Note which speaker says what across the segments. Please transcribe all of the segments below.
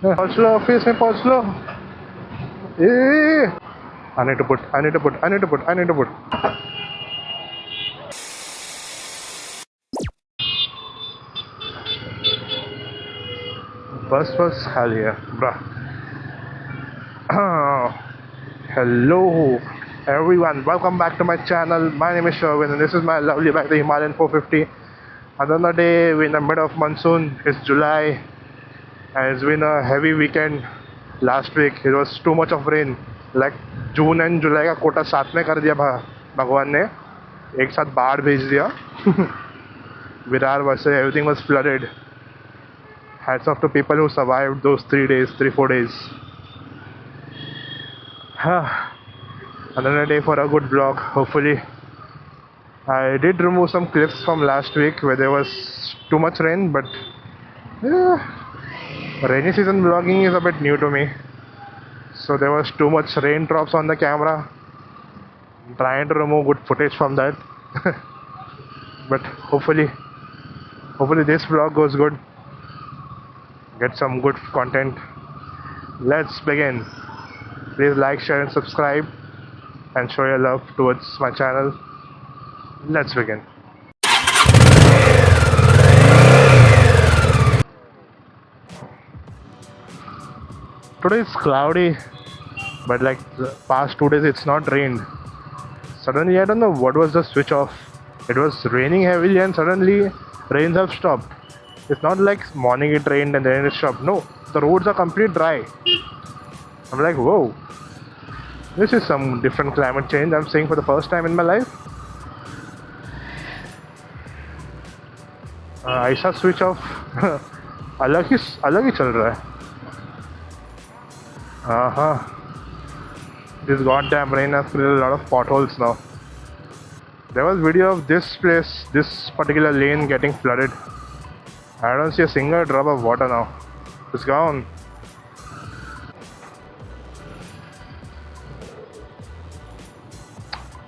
Speaker 1: पहुंच लो ऑफिस में, पहुंच लो। ए I need to put, I need to put, I need to put, I need to put. बस खाली है ब्रा। Hello everyone, welcome back to my channel. My name is Sherwin and this is my lovely bike, the Himalayan 450. Another day, we're in the mid of monsoon. It's July and it's been a heavy weekend. Last week it was too much of rain. Like June and July का कोटा साथ में कर दिया भगवान ने, एक साथ बाढ़ भेज दिया। विरार वैसे everything was flooded. Hats off to people who survived those 3-4 days. Another day for a good vlog, hopefully. I did remove some clips from last week where there was too much rain, but rainy season vlogging is a bit new to me. So there was too much raindrops on the camera. I'm trying to remove good footage from that. But hopefully this vlog goes good. Get some good content. Let's begin. Please like, share and subscribe and show your love towards my channel. Let's begin. Today is cloudy, but like the past 2 days it's not rained. Suddenly I don't know what was the switch off. It was raining heavily and suddenly rains have stopped. It's not like morning it rained and then it stopped. No, the roads are completely dry. I'm like, whoa, this is some different climate change I'm seeing for the first time in my life. ऐसा switch off अलग ही चल रहा है। This goddamn rain has created a lot of potholes now. There was video of this place, this particular lane getting flooded. I don't see a single drop of water now. It's gone.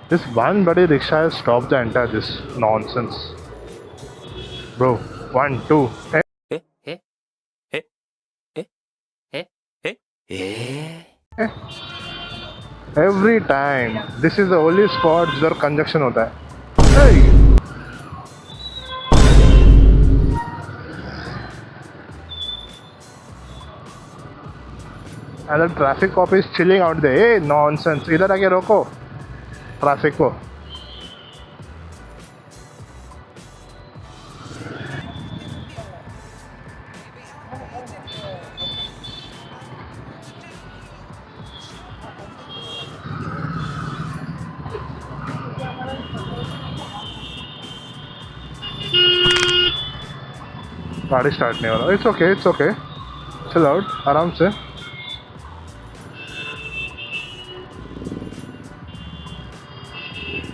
Speaker 1: This one bloody rickshaw has stopped the entire this nonsense. Bro, 1, 2. Every time. This is the only spot where conjunction होता है. Hey! And the traffic cop is chilling out there. Hey, nonsense. इधर आके रोको traffic को. गाड़ी start नहीं हो रहा. इट्स ओके चिल आउट, आराम से.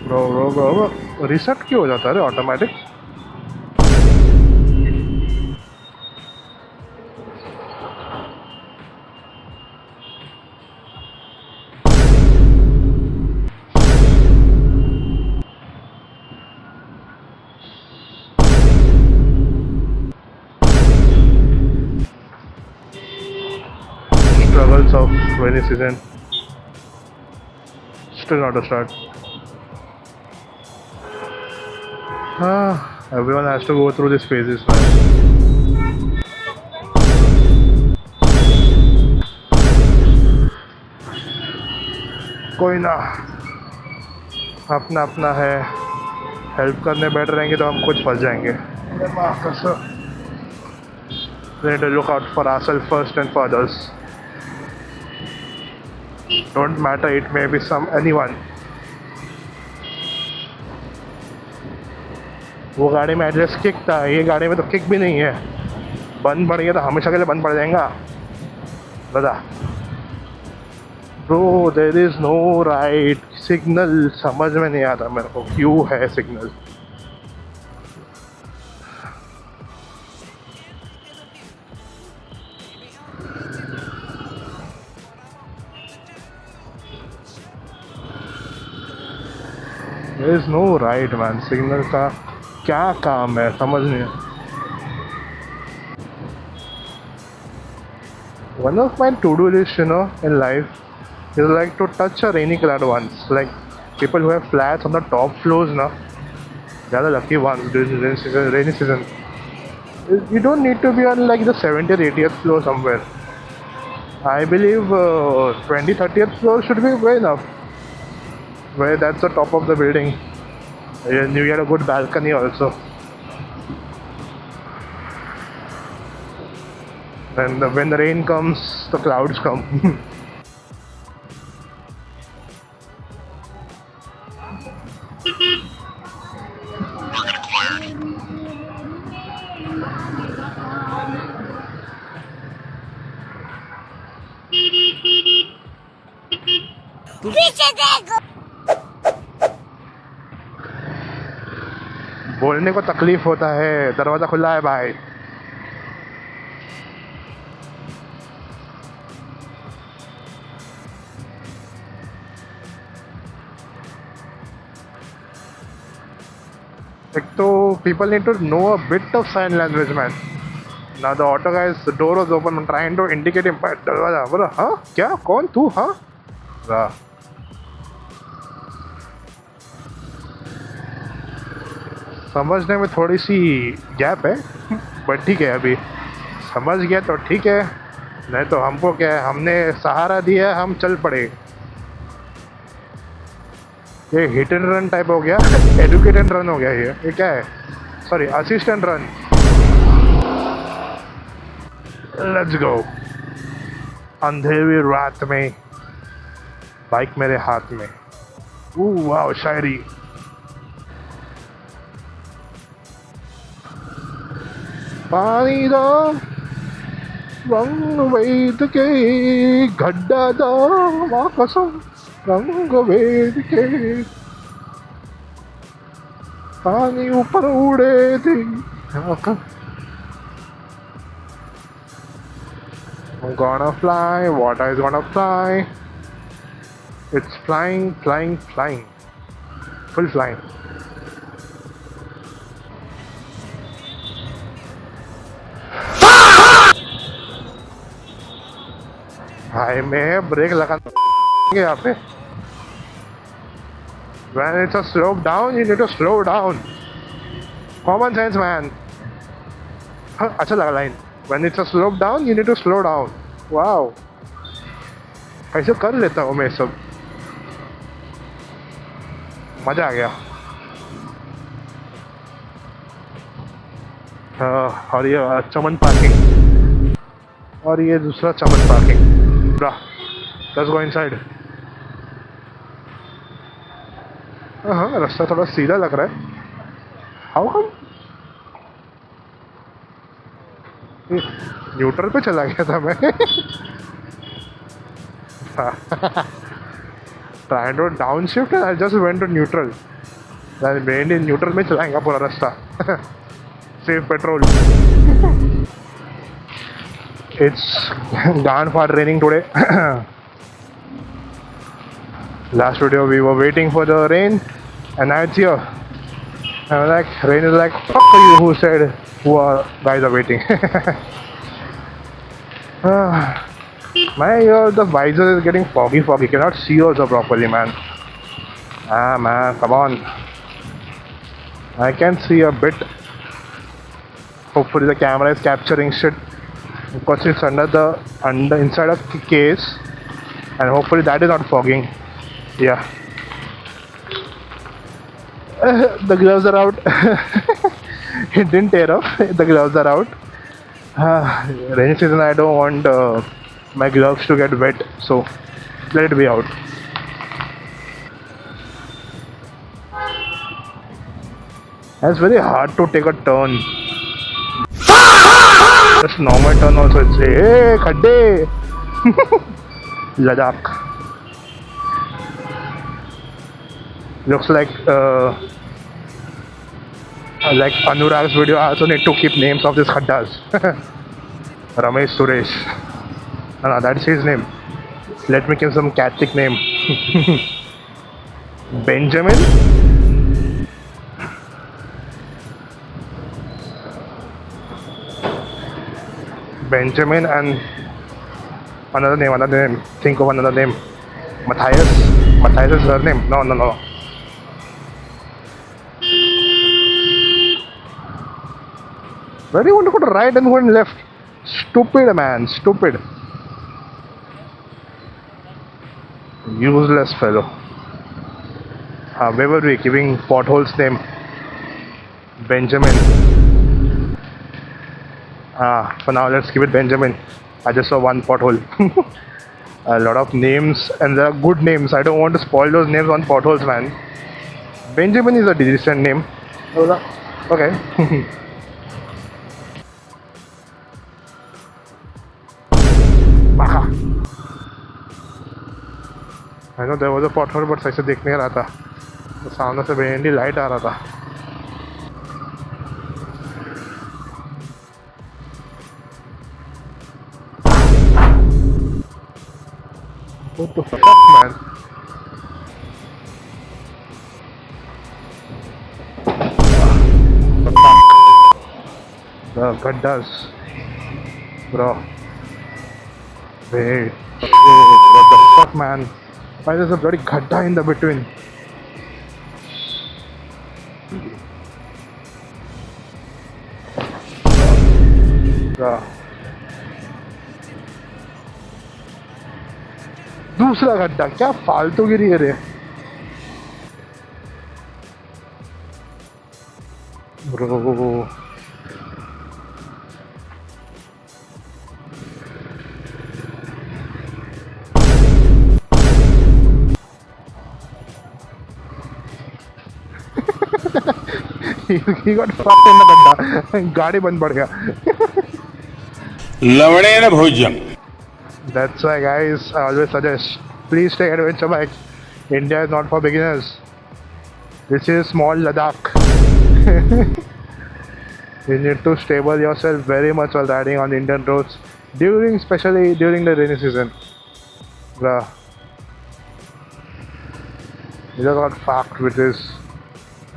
Speaker 1: ब्रो रिसेट क्यों हो जाता है automatic? Struggles of rainy season. Still not a start. Everyone has to go through these phases, man. कोई ना, अपना है. हेल्प करने बैठ रहेंगे तो हम खुद फंस जाएंगे. We need to look out for ourselves first and for others. Don't matter, it may be anyone. वो गाड़ी में एडजस्ट किक था, ये गाड़ी में तो किक भी नहीं है. बंद पड़ गया तो हमेशा के लिए बंद पड़ जाएगा. बता bro, there is no right signal. समझ में नहीं आता मेरे को क्यों है signal. There is no right man. Signal का क्या काम है समझ नहीं. One of my to-do lists, in life is like to touch a rainy clad once. Like people who have flats on the top floors, now they're the lucky ones during rainy season. Rainy season, you don't need to be on like the 70th, 80th floor somewhere. I believe 20, 30th floor should be way enough. Where that's the top of the building. And you get a good balcony also. And when the rain comes, the clouds come.
Speaker 2: पीछे देखो।
Speaker 1: बोलने को तकलीफ होता है, दरवाजा खुला है भाई। एक तो people need to know a bit of sign language, man. Now the auto guy's door was open. I'm trying to indicate him, but दरवाजा बोला हाँ क्या कौन तू हाँ वाह। समझने में थोड़ी सी गैप है बट ठीक है, अभी समझ गया तो ठीक है, नहीं तो हमको क्या है, हमने सहारा दिया, हम चल पड़े। ये हिट एंड रन टाइप हो गया, एडुकेट एंड रन हो गया ये क्या है, sorry assistant run. Let's go. अंधेरी रात में बाइक मेरे हाथ में, वाह शायरी। पानी दा रंग वेद के गड्ढा दा माँ कसम रंग वेद के पानी ऊपर उड़े थे। I'm gonna fly, water is gonna fly. It's flying, flying, flying. Full flying. भाई मैं ब्रेक लगा यहाँ पे। When it's a slope down, you need to slow down. Common sense, man. हाँ, अच्छा लगा line. When it's a slope down, you need to slow down. Wow. ऐसे कर लेता हूँ मैं सब, मजा आ गया। और ये चमन पार्किंग, और ये दूसरा चमन पार्किंग। Let's go inside. हाँ रास्ता थोड़ा सीधा लग रहा है। How come? न्यूट्रल पे चला गया था मैं। Tried to downshift and I just went to neutral. Mainly neutral में चलाएगा पूरा रास्ता। Save petrol. It's darn far raining today. Last video we were waiting for the rain and now it's here. And I'm like, rain is like, fuck you who said who are guys are waiting. Man, here the visor is getting foggy. Cannot see also properly, man. Ah man, come on. I can see a bit. Hopefully the camera is capturing shit, because it's inside of the case, and hopefully that is not fogging. Yeah. The gloves are out. It didn't tear off. The gloves are out. Rainy season, I don't want my gloves to get wet, so let it be out. It's very hard to take a turn. Just normal turn also, it's hey khadde. Ladakh. Looks like Anurag's video. I also need to keep names of these khaddas. Ramesh Suresh. No, that's his name. Let me give some Catholic name. Benjamin. Benjamin and Another name. Think of another name. Matthias. Matthias is her name. No, no, no. Where do you want to go to right and go and left? Stupid man, stupid. Useless fellow. Where were we giving potholes name? Benjamin. For now let's give it Benjamin. I just saw one pothole. A lot of names, and they are good names. I don't want to spoil those names on potholes, man. Benjamin is a decent name. Okay. Baka. I know there was a pothole, but ऐसे देख नहीं रहा था. तो सामने से बेंडी light आ रहा था. What the fuck, man? The fuck? The gut does. Bro. Wait. What the fuck, man? Why there's a bloody ghatta in the between? Bro. दूसरा गड्ढा क्या फालतू गिरी है रे bro he got fucked in the गड्ढा गाड़ी बंद पड़ गया
Speaker 3: लवड़े न भोजन.
Speaker 1: That's why, guys, I always suggest, please take adventure bike. India is not for beginners. This is small Ladakh. You need to stable yourself very much while riding on Indian roads, especially during the rainy season. Bruh. He just got fucked with his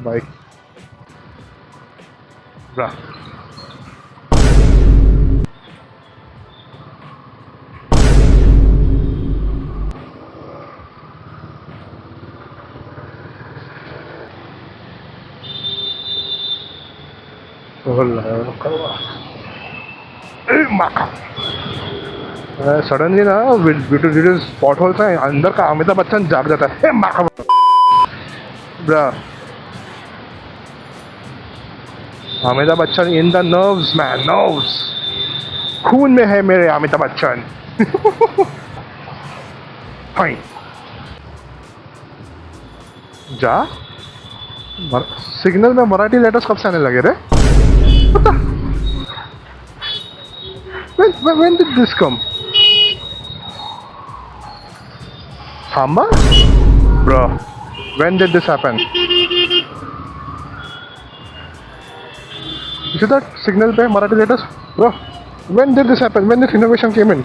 Speaker 1: bike. Bruh. Suddenly ना beauty spot होता है अंदर का अमिताभ बच्चन जाग जाता है Amitabh Bachchan in the nerves man nerves खून में है मेरे अमिताभ बच्चन जा सिग्नल में मराठी लेटर्स कब से आने लगे रे when did this come? Samba? Bro, when did this happen? You see that signal pe Marathi letters? Bro, when did this happen? When this innovation came in?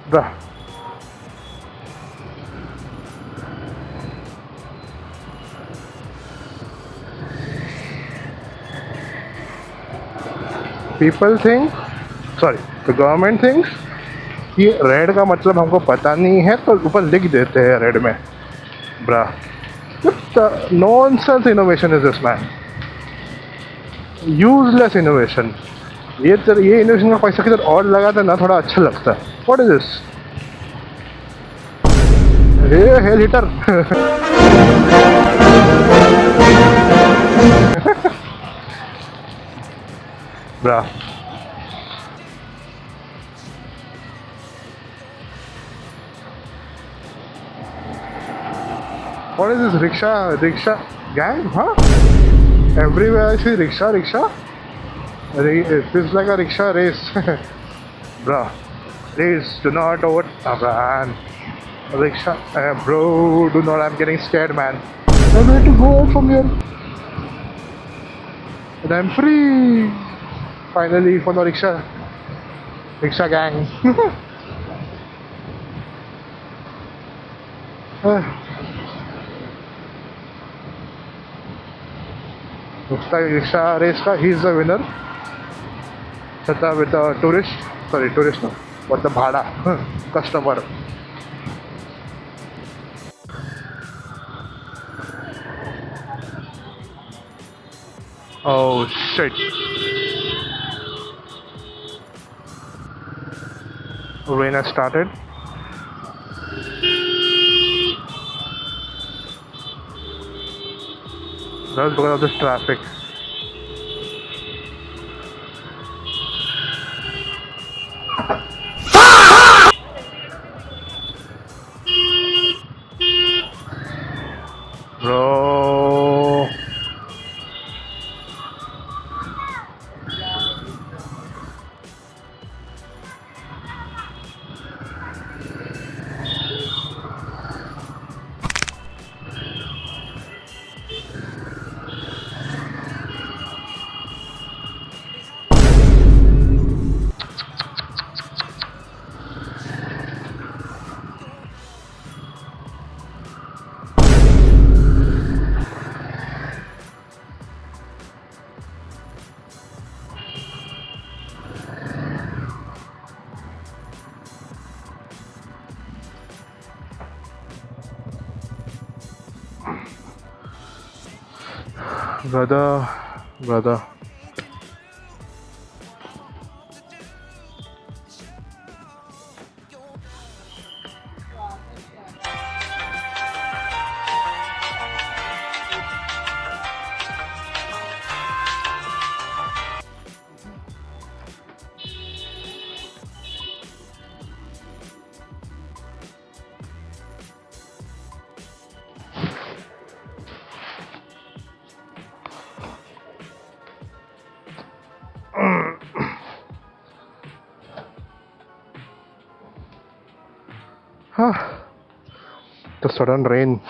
Speaker 1: Bro. People think, sorry, the government thinks कि red का मतलब हमको पता नहीं है तो ऊपर लिख देते हैं रेड में. Bruh, what nonsense innovation is this, man? Useless innovation. ये innovation का पैसा किधर और लगाते ना थोड़ा अच्छा लगता है. What is this? ये hell hitter. Bruh. What is this rickshaw gang? Huh? Everywhere I see rickshaw. It feels like a rickshaw race. Bruh, please do not man. Rickshaw, bro, do not. I'm getting scared, man. I'm going to go out from here. And I'm free. Finally, for the rickshaw gang. Looks like rickshaw race ka, he's the winner. Chata with the tourist, sorry, tourist no, what the bhada customer. Oh shit. Rain has started. That's because of this traffic. Bro. Brother. The sudden rain.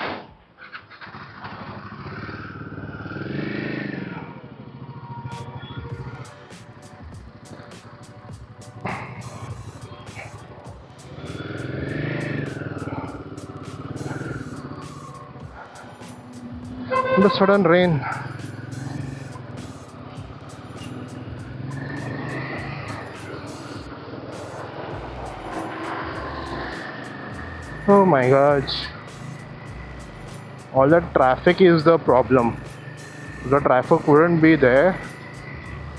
Speaker 1: The sudden rain. Oh my god. All that traffic is the problem. If the traffic wouldn't be there,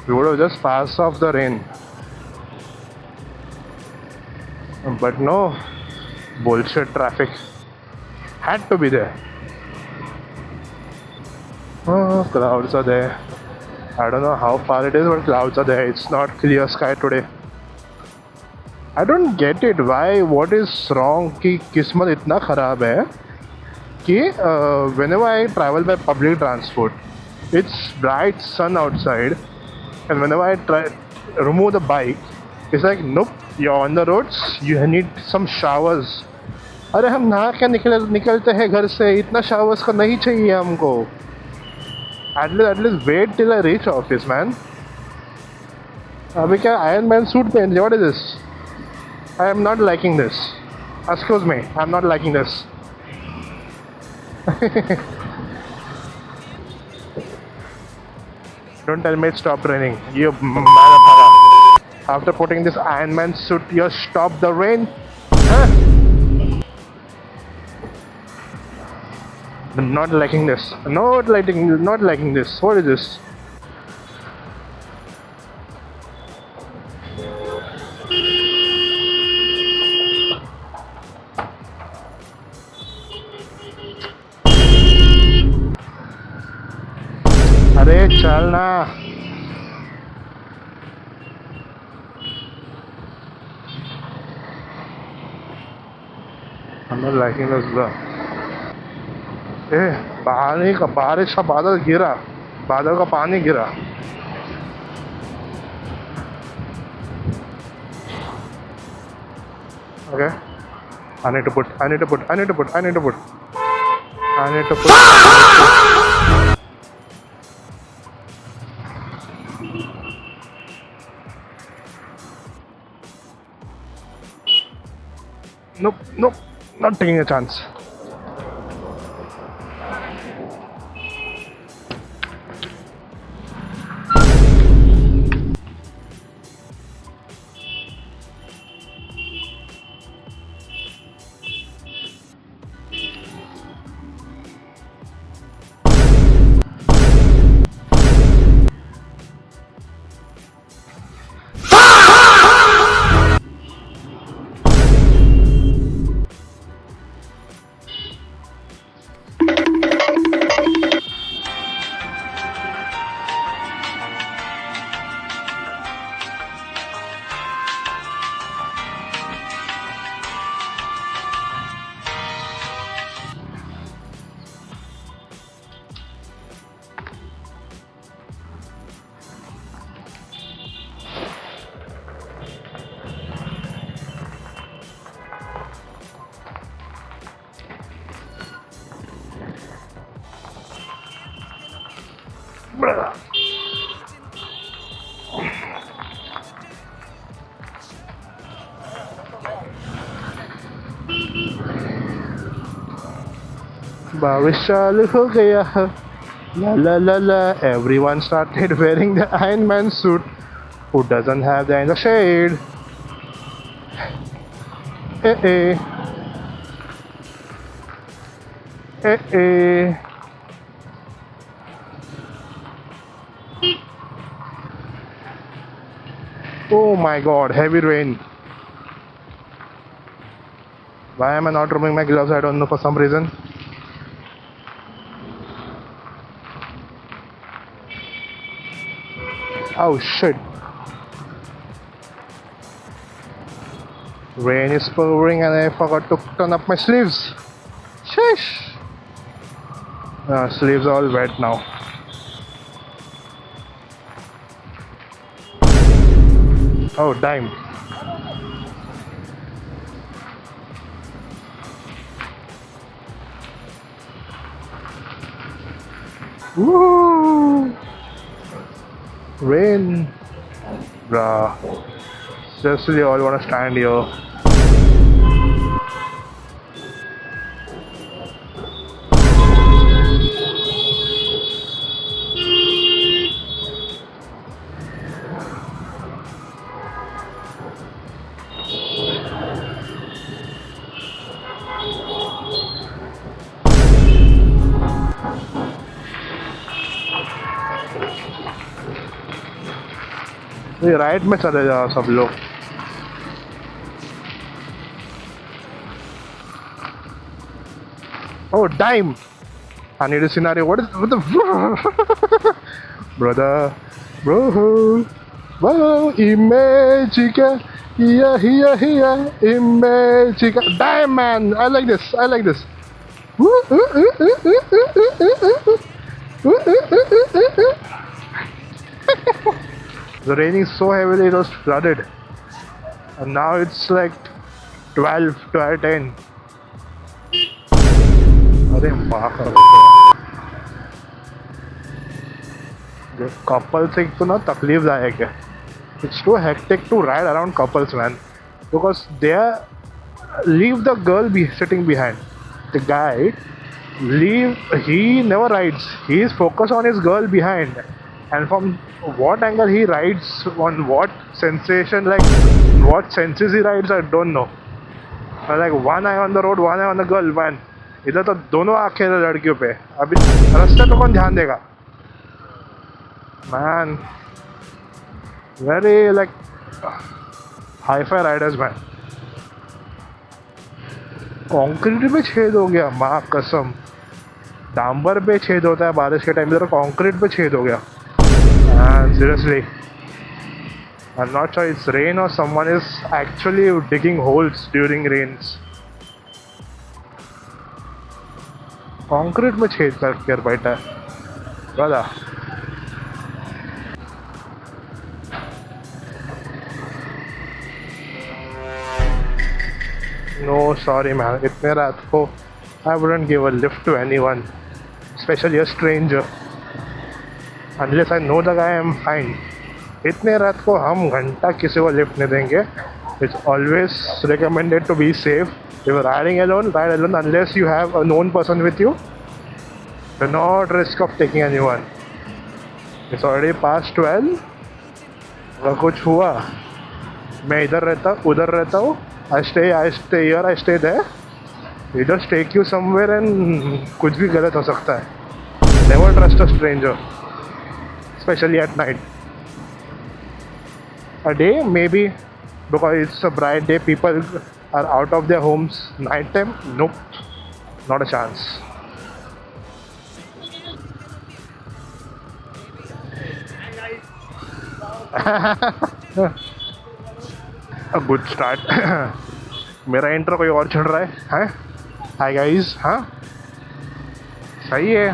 Speaker 1: we would have just passed off the rain. But no, bullshit traffic had to be there. Oh, clouds are there. I don't know how far it is, but clouds are there. It's not clear sky today. I don't get it. Why? What is wrong? कि किस्मत इतना खराब है कि whenever I travel by public transport, it's bright sun outside, and whenever I try remove the bike, it's like nope, you're on the roads. You need some showers. अरे हम नहा क्या निकलते हैं घर से, इतना showers का नहीं चाहिए हमको. At least wait till I reach office, man. अभी क्या Iron Man suit पहन लिया? What is this? I am not liking this. Excuse me, I am not liking this. Don't tell me it stopped raining. You motherfucker. After putting this Iron Man suit, you stop the rain? Huh? Not liking this. Not liking this. What is this? अरे चल ना. I'm not liking this, bro. बारिश का बादल गिरा, बादल का पानी गिरा. Okay, I need to put. Nope, not taking a chance. बारिश चालू हो गया है. La la la la, everyone started wearing the Iron Man suit. Who doesn't have the in the shade? Eh eh. Eh eh. Oh my god, heavy rain. Why am I not removing my gloves? I don't know, for some reason. Oh shit. Rain is pouring and I forgot to turn up my sleeves. Sheesh. Sleeves all wet now. Oh damn. Woo! Rain. Bruh. Seriously, all wanna stand here. ये right में चले जाओ सब लोग. Oh damn! I need a scenario. What the brother, bro, wow, Imagica, here, Imagica. Damn man, I like this. The raining so heavily it was flooded, and now it's like 12, 10. अरे बाप रे. जो couples एक तो ना तकलीफदायक है. It's too hectic to ride around couples, man, because they leave the girl sitting behind. The guy he never rides. He is focused on his girl behind, and from what angle he rides, on what sensation, like what senses he rides, I don't know. Like one eye on the road, one eye on the girl, man. इधर तो दोनों आंखें लड़कियों पे. अभी रास्ते पे कौन ध्यान देगा? Man, very like hi-fi riders, man. Concrete पे छेद हो गया, माँ कसम. डांबर पे छेद होता है बारिश के टाइम, इधर कंक्रीट पे छेद हो गया. Seriously, I'm not sure it's rain or someone is actually digging holes during rains. Concrete में छेद कर बैठा है दादा. No, sorry man, इतने रात को I wouldn't give a lift to anyone, especially a stranger, unless I know the guy. I'm fine. इतने रात को हम घंटा किसी को लिफ्ट नहीं देंगे. It's always recommended to be safe. If you're riding alone, ride alone unless you have a known person with you. Do not risk of taking anyone. It's already past 12. अगर कुछ हुआ, मैं इधर रहता उधर रहता हूँ. I stay here, I stay there. He just take you somewhere and कुछ भी गलत हो सकता है. Never trust a stranger, especially at night. A day maybe, because it's a bright day, people are out of their homes. Night time, nope, not a chance. A good start. मेरा intro कोई और चढ़ रहा है, हैं? Hi guys. हाँ, सही है.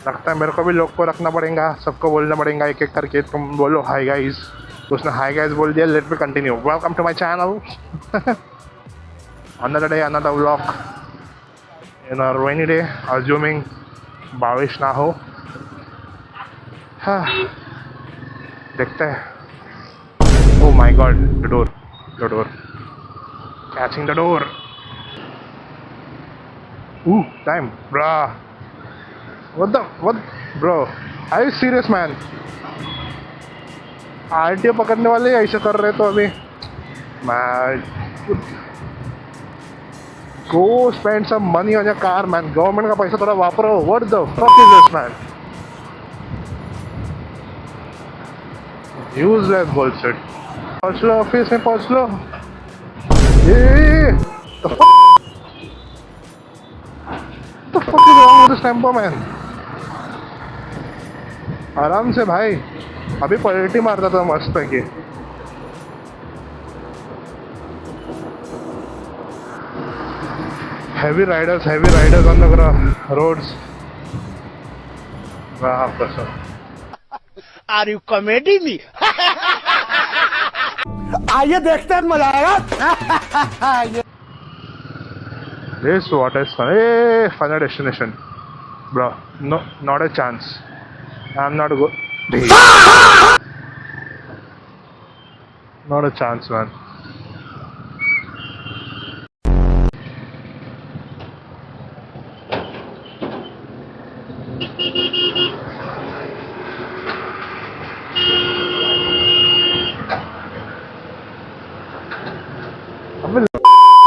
Speaker 1: लगता है मेरे को भी लोग को रखना पड़ेगा, सबको बोलना पड़ेगा एक एक करके. तुम बोलो हाय गाइस. उसने हाय गाइस बोल दिया. Let me continue. Welcome to my channel. Another day, another vlog in a rainy day, assuming बारिश ना हो. हाँ देखते हैं। Oh my god, the door, catching the door. Time bro, what bro, are you serious man? RTO पकड़ने वाले ऐसे कर रहे तो अभी मैं go spend some money on your car man, government का पैसा थोड़ा वापरो। what the fuck is this man, useless bullshit। पहुंच लो ऑफिस में, पहुंच लो। ये the fuck is wrong with this tempo man? आराम से भाई, अभी पलटी मारता था मस्त है कि heavy riders on the roads। वाह कसम।
Speaker 3: Are you comedy me? आइए देखते हैं, मजा आएगा।
Speaker 1: This what is fun? Hey, final destination, bro. No, not a chance. I'm not go. Not a chance, man. अबे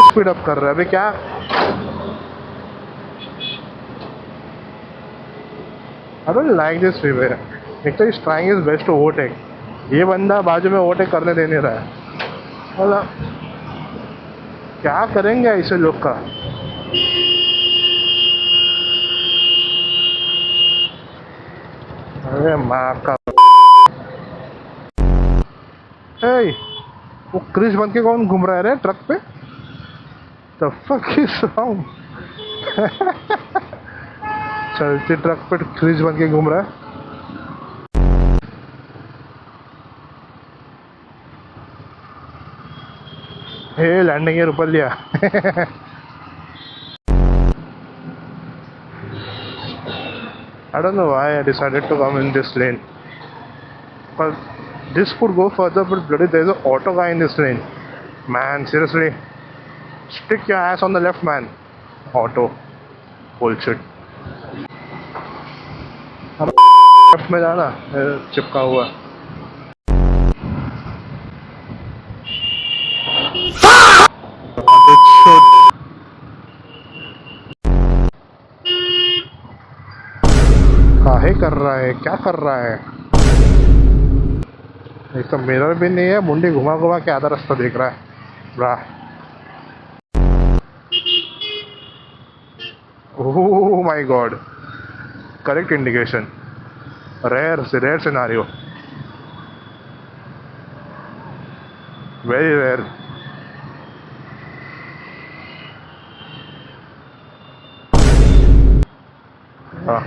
Speaker 1: स्पीड अप कर रहा है अभी क्या? I don't like this freeway। एक तो इस trying his best to overtake, ये बंदा बाजू में ओवरटेक करने दे नहीं रहा है। मतलब क्या करेंगे ऐसे लोग का? अरे माँ का। Hey, वो क्रिश बन के कौन घूम रहा है रे ट्रक पे? The fuck is wrong? चलती ट्रक पे क्रिश बन के घूम रहा है। हे लैंडिंग गियर ऊपर लिया। I don't know why I decided to come in this lane, but this could go further, but bloody there is an auto guy in this lane, man. Seriously, stick your ass on the left man, auto bullshit। Left में जाना, चिपका हुआ। काहे कर रहा है, क्या कर रहा है? एक तो मिरर भी नहीं है, मुंडी घुमा घुमा के आधा रास्ता देख रहा है bro. Oh my god, correct indication. Rare scenario, very rare. हाँ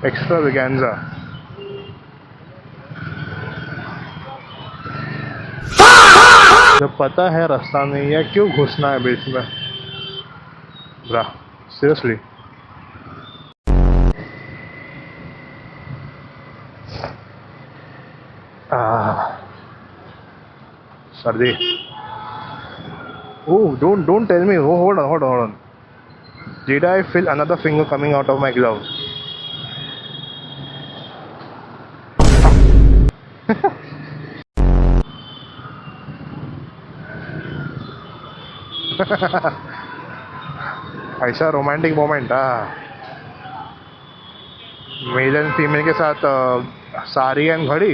Speaker 1: एक्स्ट्रावेगेंजा। जब पता है रास्ता नहीं है, क्यों घुसना है बीच में ब्रा? सीरियसली। सर्दी। Oh, don't tell me. Oh, hold on. Did I feel another finger coming out of my glove? ऐसा romantic moment. Male and female के साथ साड़ी एंड घड़ी,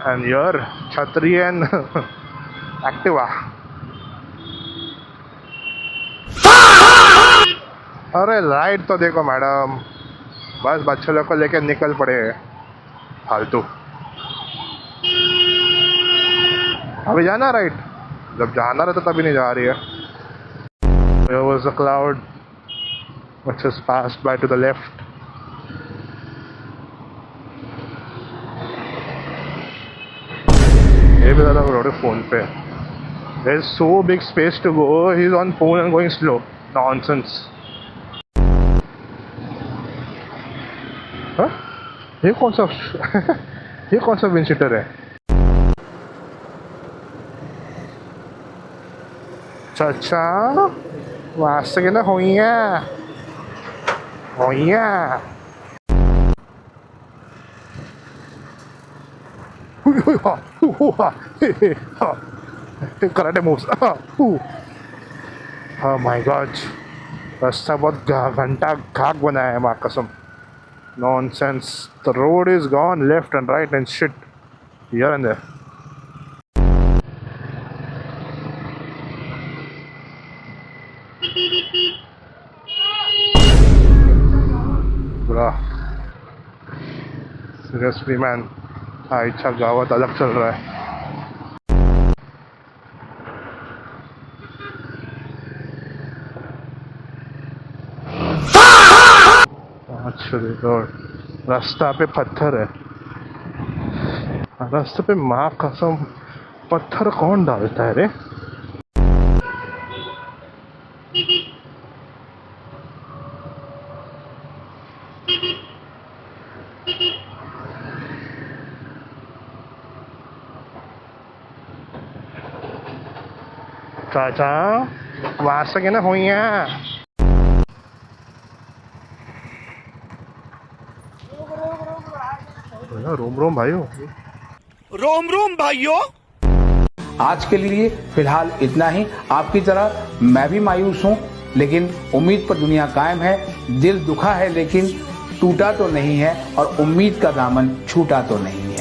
Speaker 1: एंड योर छतरी एंड एक्टिवा। अरे लाइट तो देखो मैडम, बस बच्चे लोग को लेके निकल पड़े फालतू। अभी जाना राइट, जब जाना रहता तभी नहीं जा रही है। There was a cloud which has passed by to the left। ये भी ज़्यादा रोड फोन पे. There is so big space to go. He's on phone and going slow. Nonsense. हाँ? ये कौन सा ये कौन सा विंडशीटर है? चाचा वास्ते ना होइया होइया karate moves. Oh my God. रास्ता बहुत घंटा घाक बनाया है माँ कसम. Nonsense. The road is gone left and right and shit here and there. बुरा. Seriously man. अच्छा गावात अलग चल रहा है. अच्छा रोड. रास्ता पे पत्थर है. रास्ते पे माँ कसम पत्थर कौन डालता है रे? चाचा वहां से ना हुई है. रोम रोम भाइयों.
Speaker 3: रोम रोम भाइयों.
Speaker 4: आज के लिए फिलहाल इतना ही. आपकी तरह मैं भी मायूस हूँ, लेकिन उम्मीद पर दुनिया कायम है. दिल दुखा है लेकिन टूटा तो नहीं है, और उम्मीद का दामन छूटा तो नहीं है.